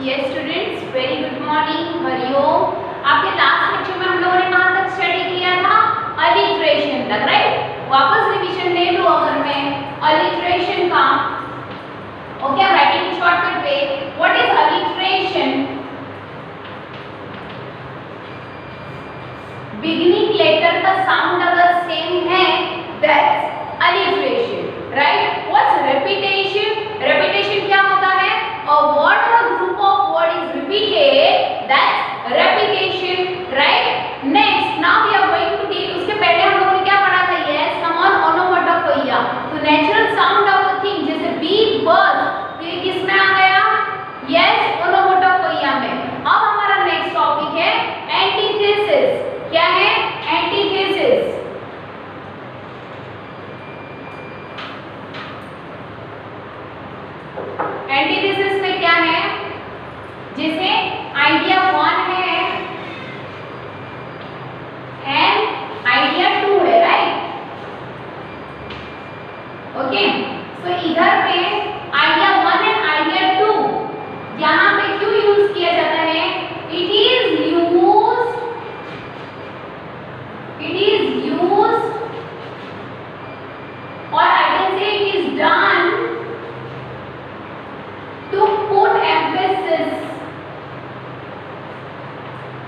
Yes students, very good morning, Hariom. आपके last lecture में हम लोगों ने कहाँ तक स्टडी किया था? अलिट्रेशन तक, राइट। वापस रिवीजन ले लो अगर मैं अलिट्रेशन का। Okay, I am writing shortcut पे। What is alliteration? Beginning letter का साउंड अगर सेम है, that's alliteration, right. What's repetition? Repetition क्या होता है? A word or a group of word is repeated, that's repetition, right? Next, now we are going to deal, उसके पहले हम लोगों ने क्या पढ़ा था? Yes, come on, onomatopoeia. तो natural sound of a thing, जैसे bee, buzz, ये किस में आ गया? Yes, onomatopoeia में। अब हमारा next topic है antithesis। क्या है? antithesis। एंटीथेसिस में क्या है? जैसे आइडिया 1 है एंड आइडिया 2 है, राइट। ओके, सो इधर पे आइडिया 1 एंड आइडिया 2 यहाँ पे क्यों यूज किया जाता है? इट इज यूज और I can say it is done to put emphasis।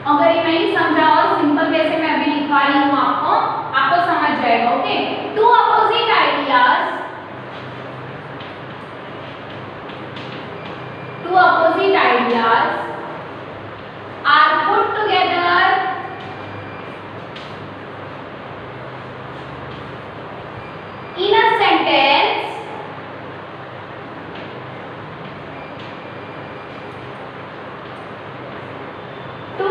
अगर ये नहीं समझा और सिंपल वे से मैं अभी लिखवा रही हूँ आपको समझ जाएगा। Okay, two opposite ideas are put together in a sentence to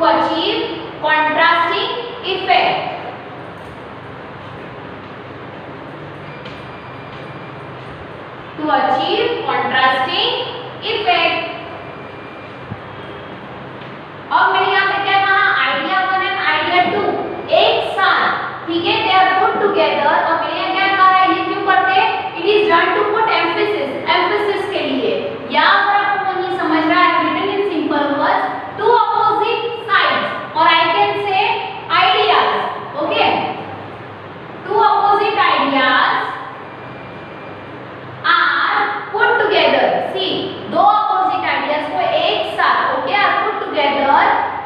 achieve contrasting effect। To achieve contrasting effect। और मैंने यहाँ पे क्या कहा? आइडिया 1 एंड आइडिया 2 एक साथ, ठीक है, दे आर पुट टुगेदर। और मैंने यहाँ क्या कहा है? ये क्यों करते हैं? It is done to put emphasis के लिए। या अगर आपको नहीं समझ रहा है, written in simple words, two opposite sides, or I can say ideas, okay? Two opposite ideas are put together। See, दो opposite ideas को एक साथ, okay, are put together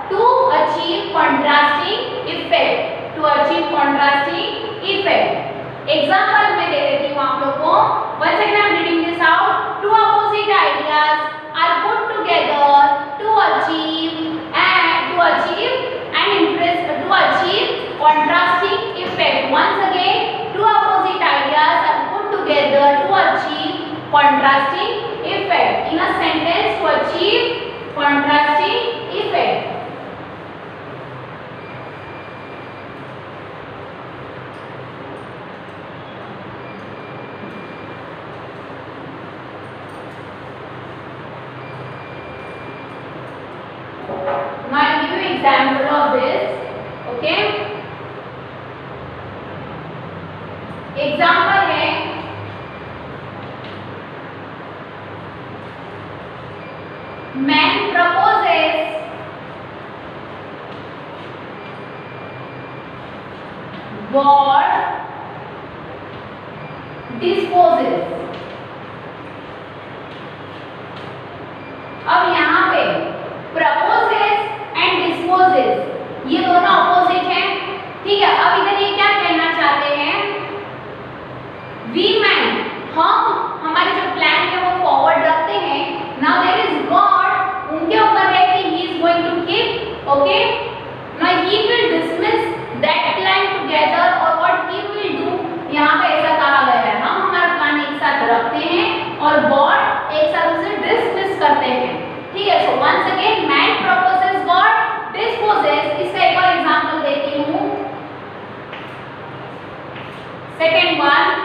to achieve contrasting effect। To achieve contrasting effect। Example मैं दे देती हूँ आप लोग को। Once again I am reading this out। Two opposite ideas are put together to achieve contrasting effect। Once again, two opposite ideas are put together to achieve contrasting effect in a sentence। to achieve contrasting effect। Now I give you example of this, okay? Example है, man proposes, God dispossess. अब यहाँ पे proposes and dispossess ये दोनों opposite हैं, ठीक है। अब इधर ये क्या कहना चाहते हैं? वी मैन, हम हमारे जो प्लान है वो फॉरवर्ड रखते हैं। नाउ देयर इज गॉड, उनके ऊपर है कि he is going to keep, okay, now he will dismiss that plan together. और व्हाट ही विल डू, यहाँ पे ऐसा कहा गया है, हम हमारा प्लान एक साथ रखते हैं और गॉड एक साथ उसे डिसमिस करते हैं, ठीक है। So once again, man proposes, God disposes. इसका एक और एग्जांपल देती हूँ। Second one,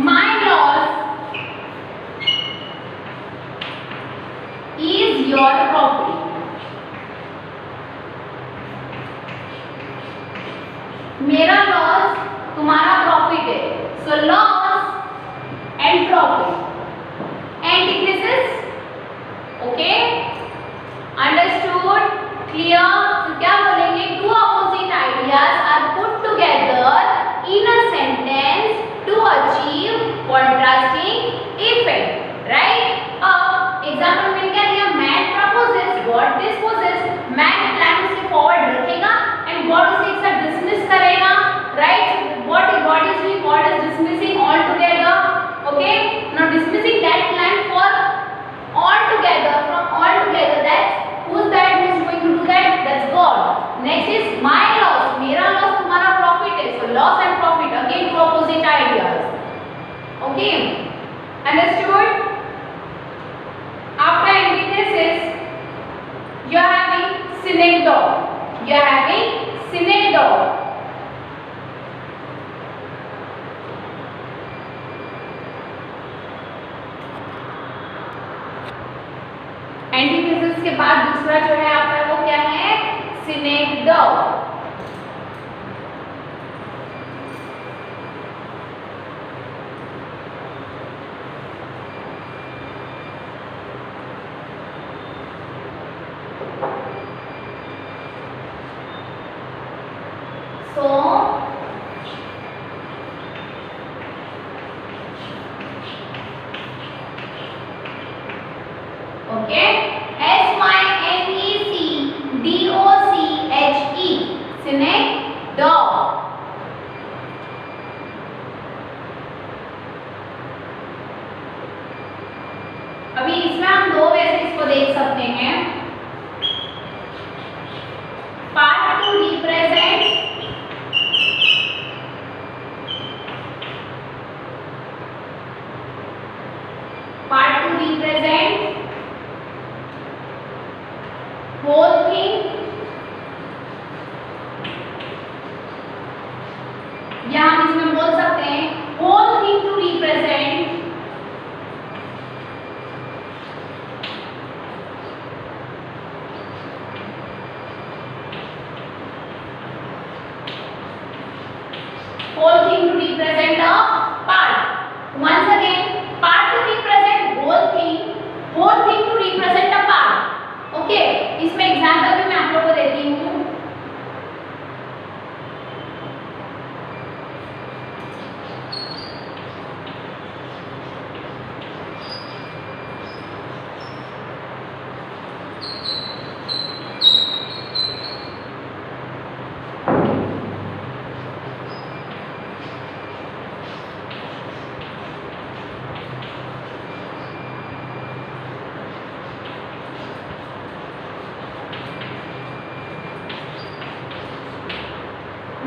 my loss is your property। मेरा लॉस तुम्हारा प्रॉफिट है, so loss and profit antithesis, okay, understood, clear. तो क्या बोलेंगे, two opposite ideas are put together in a sentence to achieve contrasting effect, right. अब example में क्या दिया, man proposes, God disposes, man plan से फॉरवर्ड रखेगा एंड गॉड उसे एक साथ डिसमिस करेगा, right. What God is doing, God is dismissing all together, okay, now dismissing that plan for all together, from all together, that's who's that who is going to do that, that's God. Next is my loss, मेरा loss तुम्हारा profit है, so loss and profit again two opposite ideas, okay, understood। After antithesis you are having synecdoche, you are having synecdoche, antithesis के बाद दूसरा जो है आपका वो क्या है, सिनेक्डोक। Okay, SYNECDOCHE, सिनेक्डोक। अभी इसमें हम दो वे से इसको देख सकते हैं, part to represent, part to represent whole thing, या हम इसमें बोल सकते हैं whole thing to represent whole thing to represent a part, once again part to represent whole thing to represent a part, okay. इसमें एग्जांपल भी मैं आप लोगों को देती हूँ,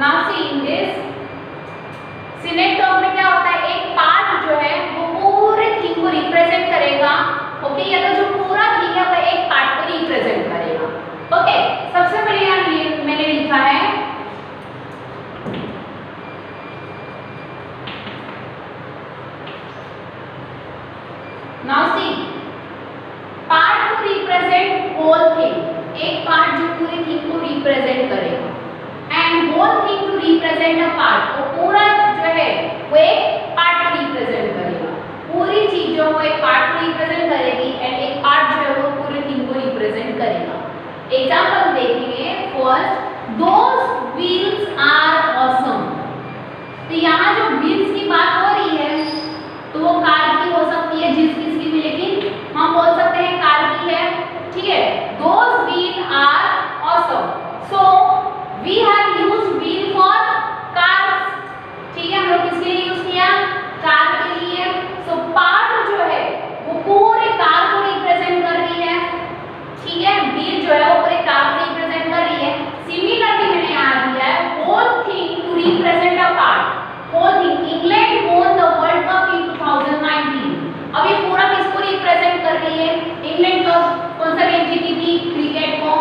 नाउ सी इन दिस सिनेक्डोक में क्या होता है, एक पार्ट जो है वो पूरे थिंग को रिप्रेजेंट करेगा, ओके, या तो जो पूरा थिंग है वो एक पार्ट को रिप्रेजेंट करेगा, ओके। सबसे पहले यहाँ मैंने लिखा है now C part to represent whole thing, एक पार्ट जो पूरी थिंग को रिप्रेजेंट करेगा, and whole thing to represent a part, वो पूरा जो है वो एक पार्ट को रिप्रेजेंट करेगा, पूरी चीज जो वो एक पार्ट को रिप्रेजेंट करेगी एंड एक पार्ट जो है वो पूरी थिंग को रिप्रेजेंट करेगा। एग्जांपल देखेंगे, first those wheels are awesome, तो यहाँ जो व्हील्स की बात हो रही है तो वो कार की हो सकती है, जिस किसकी भी, लेकिन हम बोल सकते हैं कार की है, ठीक है। Those wheel are awesome, so we have used wheel for cars, ठीक है, हम लोग किसके लिए यूज किया, कार के लिए। सो पार्ट जो है वो पूरे कार को रिप्रेजेंट कर रही है, ठीक है, व्हील जो है वो पूरे कार को रिप्रेजेंट कर रही है। सिमिलरली मैंने यहाँ दिया है whole thing to represent a part, whole thing, England won the world cup in 2019, अब ये पूरा किसको रिप्रेजेंट कर रही है, इंग्लैंड कप, कौन सा गेम जीती थी, क्रिकेट को,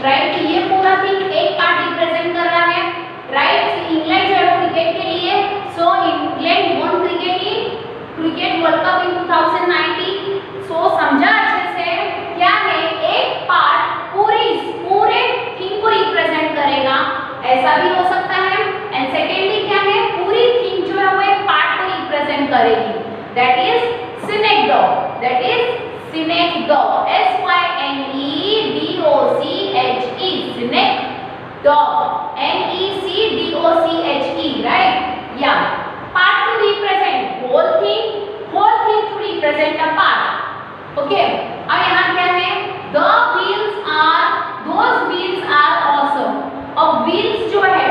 राइट, ये पूरा थिंग एक पार्ट रिप्रेजेंट कर रहा है, राइट। इंग्लैंड जो है वो क्रिकेट के लिए, so England won cricket world cup in 2019, so समझा अच्छे से, क्या है, एक पार्ट पूरे थिंग को रिप्रेजेंट करेगा ऐसा भी हो सकता है। एंड सेकेंडली क्या है, पूरी थिंग जो है वो एक पार्ट को रिप्रेजेंट करेगी, that is synecdoche, that is synecdoche, SYNEDOCHE, synecdoche, NECDOCHE, right. या part to represent whole thing to represent a part, okay। अब यहाँ क्या है, those wheels are awesome। और व्हील्स जो है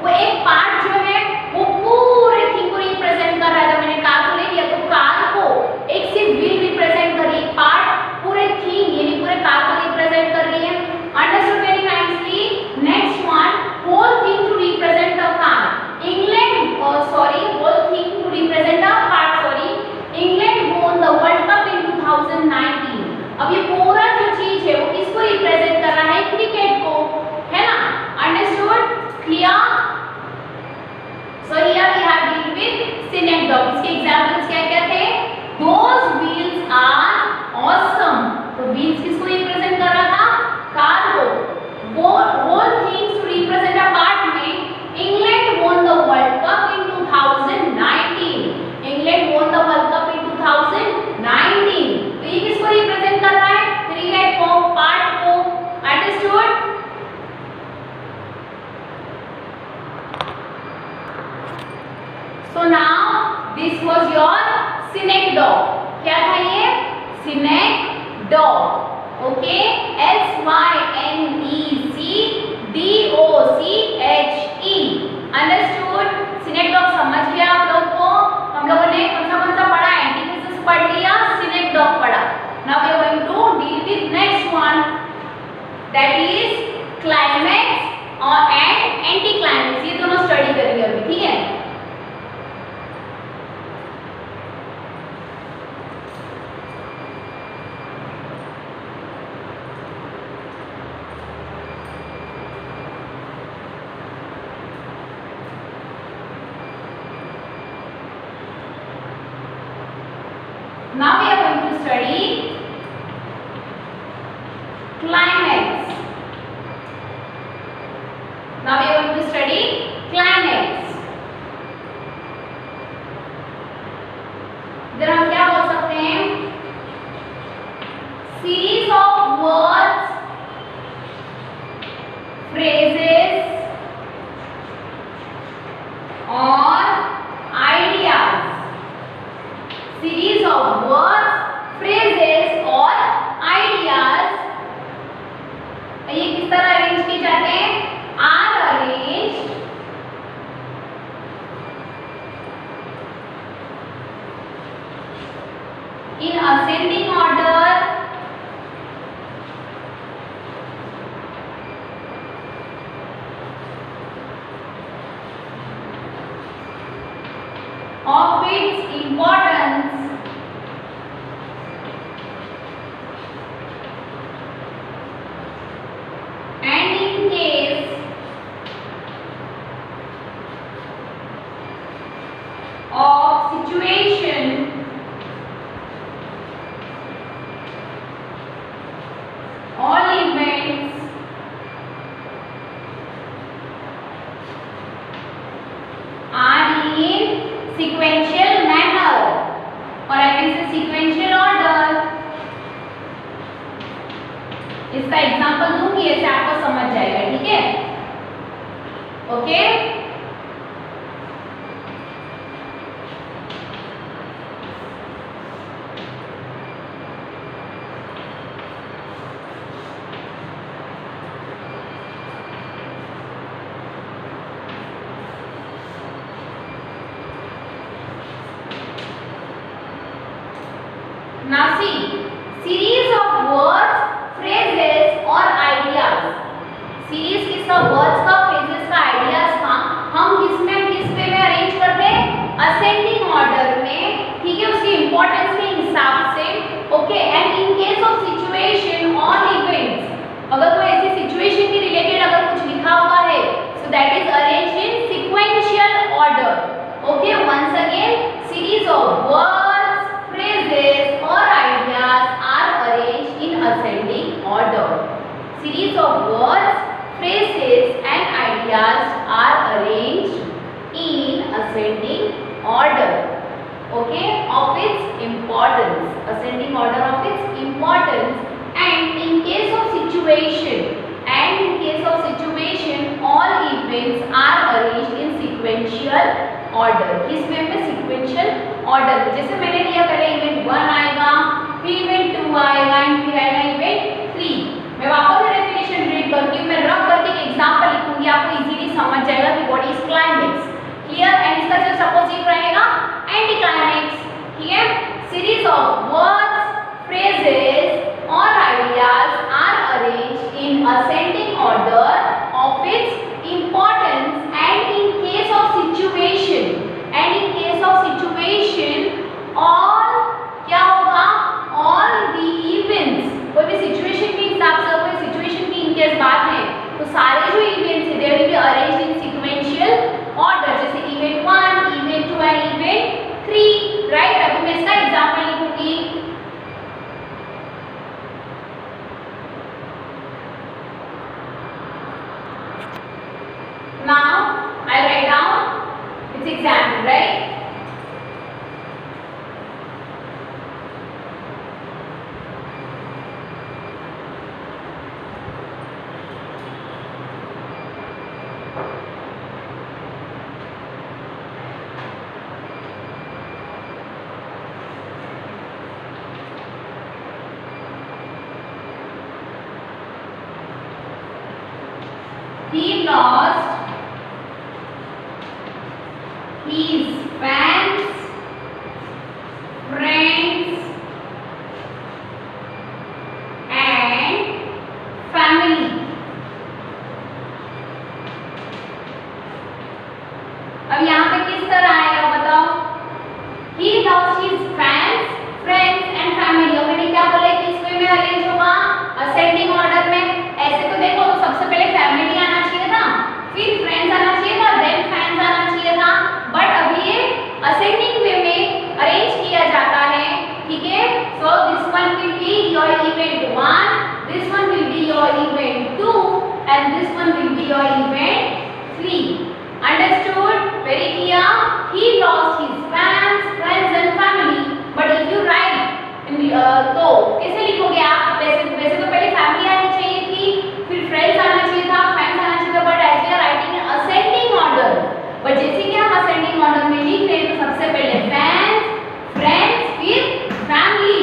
वो एक पार्ट जो है वो पूरे थिंग को रिप्रेजेंट कर रहा है। जब मैंने कार को ले लिया तो कार को एक सिर्फ व्हील रिप्रेजेंट कर रही है, पार्ट पूरे थिंग यानी पूरे कार को रिप्रेजेंट कर रही है। Understood very nicely. Next one, whole thing to represent a car. England whole thing to represent a part, England won the world cup in 2019। अब ये पूरा जो चीज है वो किसको रिप्रेजेंट कर रहा है, क्रिकेट को, है ना। Understood, clear. So here we have deal with synecdoche. इसके एग्जांपल्स क्या क्या थे, दोस व्हील्स आर ऑसम, तो व्हील्स किसको रिप्रेजेंट कर रहा था, कार को। वो whole things to represent a part में England won the world cup in 2019, England won the world cup in 2019, तो ये किसको रिप्रेजेंट कर रहा है, क्रिकेट को, पार्ट को। Understood. So now this was your synecdoche। क्या था ये, synecdoche, okay, SYNECDOCHE। Understood. synecdoche समझ गया आप लोग को। हम लोगों ने कौन सा पढ़ा, एंटीथेसिस पढ़ लिया, synecdoche पढ़ा। Now we are going to deal with next one, that is climax और and anticlimax। ये दोनों स्टडी करेंगे अभी, ठीक है। Now we are going to study climax। Now we are going to study climax। इधर हम क्या बोल सकते हैं, series of words, phrases और ideas। Series of words, phrases और आइडियाज। ये किस तरह अरेंज किए जाते हैं, are arrange in ascending order of its importance and in case of situation all events are in sequential manner और I can say sequential order। इसका example दूंगी, ऐसे आपको समझ जाएगा, ठीक है, okay. Now see, series of words, phrases और ideas। सीरीज किसका, वर्ड्स का, फ्रेजेस का, आइडियाज का। हम किस पे में अरेंज करते हैं, असेंडिंग ऑर्डर में, ठीक है, उसकी इंपॉर्टेंस के हिसाब से, okay. And in case of situation और इवेंट्स, अगर कोई ऐसी सिचुएशन के रिलेटेड अगर कुछ लिखा हुआ है, so that is arranged in sequential order, okay. Once again, series of words, phrases or ideas are arranged in ascending order। Series of words, phrases and ideas are arranged in ascending order, okay, of its importance, ascending order of its importance, and in case of situation, all events are arranged in sequential order. किस में पे sequential order, जैसे मैंने लिया पहले event 1 आएगा, फिर event 2 आएगा, एंड फिर आएगा इवेंट 3. मैं वापस से डेफिनेशन रीड करती हूँ, मैं रफ करके एक एग्जांपल लिखूंगी, आपको इजीली समझ जाएगा कि what is climax. Clear? And इसका जस्ट अपोजिट रहेगा एंटी क्लाइमेक्स. ठीक है? Series of words, phrases or ideas are arranged in ascending order of its importance, and in case of situation, all क्या होगा, all the events, कोई भी situation के हिसाब से, कोई situation की इनकेस बात है तो सारे जो events है they will be arranged in sequential order, जैसे event 1, event 2 and event 3. Right? अभी मैं इसका एग्जांपल लिखूंगी. Now I'll write down its example, right? He lost his fans, friends and family. अब यहाँ पे किस तरह आएगा बताओ? He lost his fans, friends and family. और मैंने क्या बोला किस वे में अरेंज होगा? असेंडिंग ऑर्डर में. ऐसे तो देखो तो सबसे पहले फैमिली आना चाहिए था, फिर फ्रेंड्स आना चाहिए था, देन फैंस आना चाहिए था, बट अभी ये असेंडिंग वे में अरेंज किया जाता है. ठीक है? So this one will be your event 1, this one will be your event 2 and this one will be your event 3. Understood? Very clear? He lost his fans, friends and family. But if you right तो कैसे लिखोगे आप? वैसे तो पहले family आनी चाहिए थी, फिर फ्रेंड्स आना चाहिए था, फ्रेंड्स आना चाहिए था, but as we are writing in ascending order, but जैसे कि हम असेंडिंग ऑर्डर में लिख रहे हैं तो सबसे पहले फैंस, फ्रेंड्स, फिर family.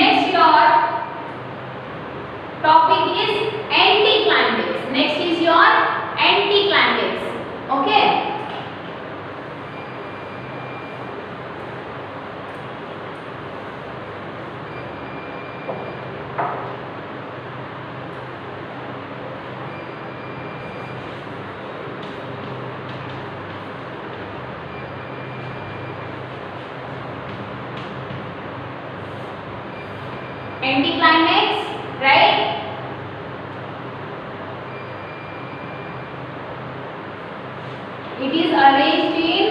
Next your topic is anti climax. Next is your anti climax. Okay? Anticlimax, right? It is arranged in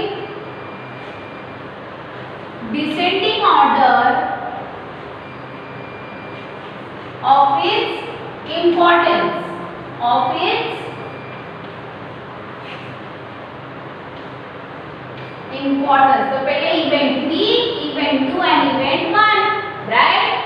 descending order of its importance, तो पहले event 3, event 2 and event 1, right?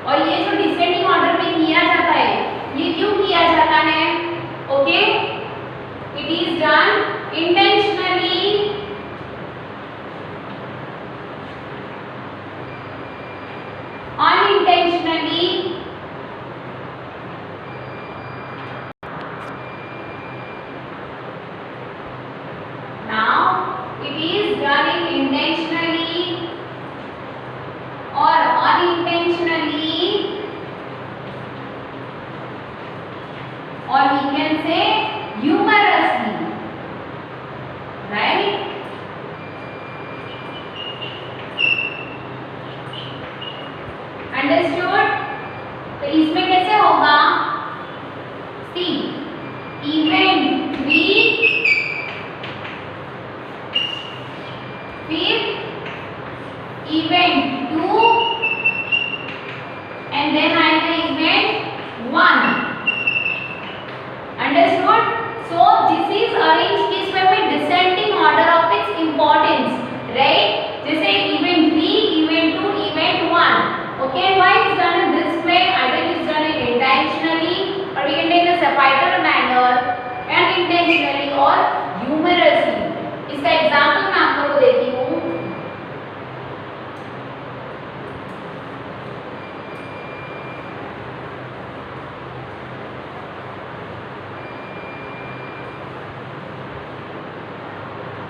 और ये जो descending order में किया जाता है, ये क्यों किया जाता है? Okay, it is done intentionally, unintentionally, now it is done intentionally or unintentionally, or we can say humorously, right? Understood? तो इसमें कैसे होगा?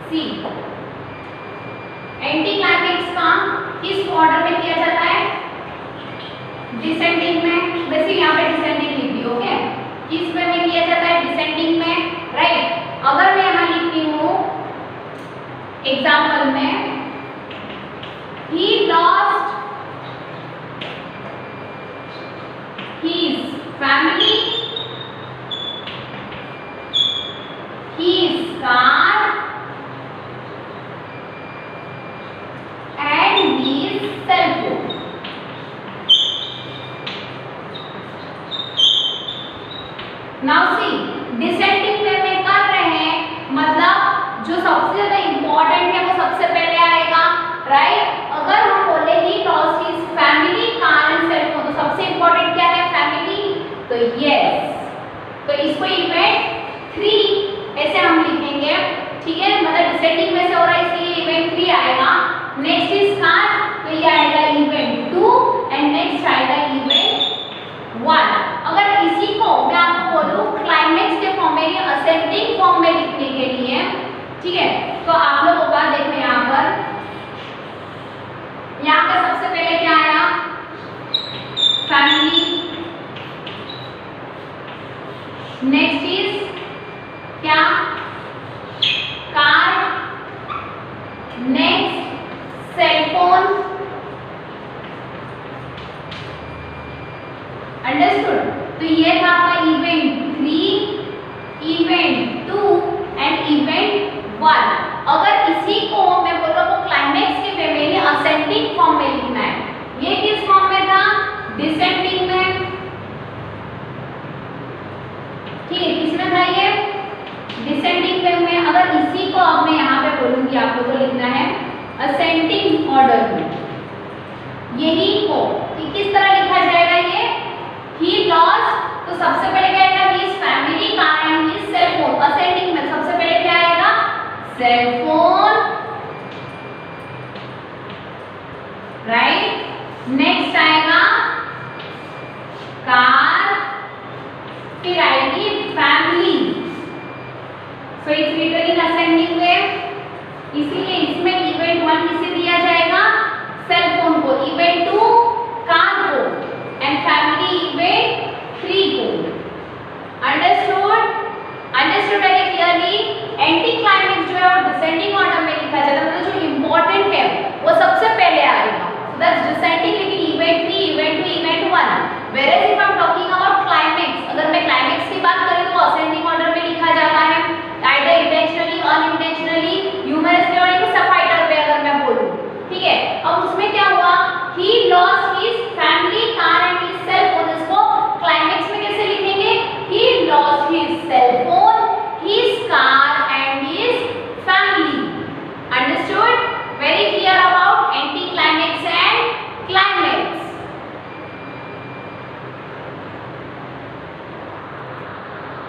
सी। एंटी क्लाइमेक्स का किस ऑर्डर में किया जाता है? डिसेंडिंग में। वैसे यहाँ पे डिसेंडिंग लिख दी, ओके। किस वे में किया जाता है? डिसेंडिंग में, राइट। अगर मैं यहाँ लिखती हूँ एग्जाम्पल में, he lost his family, his car and his cell phone। Now see, descending way में कर रहे हैं, मतलब जो सबसे ज्यादा इंपॉर्टेंट है वो सबसे पहले आएगा, राइट। अगर हम बोले he lost his family, car and cell phone, तो सबसे इंपॉर्टेंट क्या है? फैमिली। तो यस, तो इसको इवेंट 3 ऐसे हम लिखेंगे, ठीक है। मतलब डिसेंडिंग में से हो रहा है इसलिए इवेंट 3 आएगा। नेक्स्ट इज कार, तो ये आएगा इवेंट 2 एंड नेक्स्ट आएगा इवेंट 1। अगर इसी को मैं आपको बोलूं क्लाइमेक्स के फॉर्म में, असेंडिंग फॉर्म में लिखने के लिए, ठीक है, तो आप लोगों का देखो यहाँ पर सबसे पहले क्या आया? फैमिली। नेक्स्ट इज क्या? Car. Next cell phone. Understood? तो ये था आपका इवेंट 3, इवेंट 2 एंड इवेंट 1। अगर इसी को मैं बोलूं तो क्लाइमेक्स के वे में असेंडिंग फॉर्म में लिखना है। ये किस फॉर्म में था? डिसेंडिंग में, ठीक है। किसमें था ये? डिसेंडिंग वे में। अगर इसी को अब मैं यहाँ पे बोलूंगी आप लोगों को लिखना है असेंडिंग ऑर्डर में, यही को किस तरह लिखा जाएगा? ये ही लॉस्ट, तो सबसे पहले क्या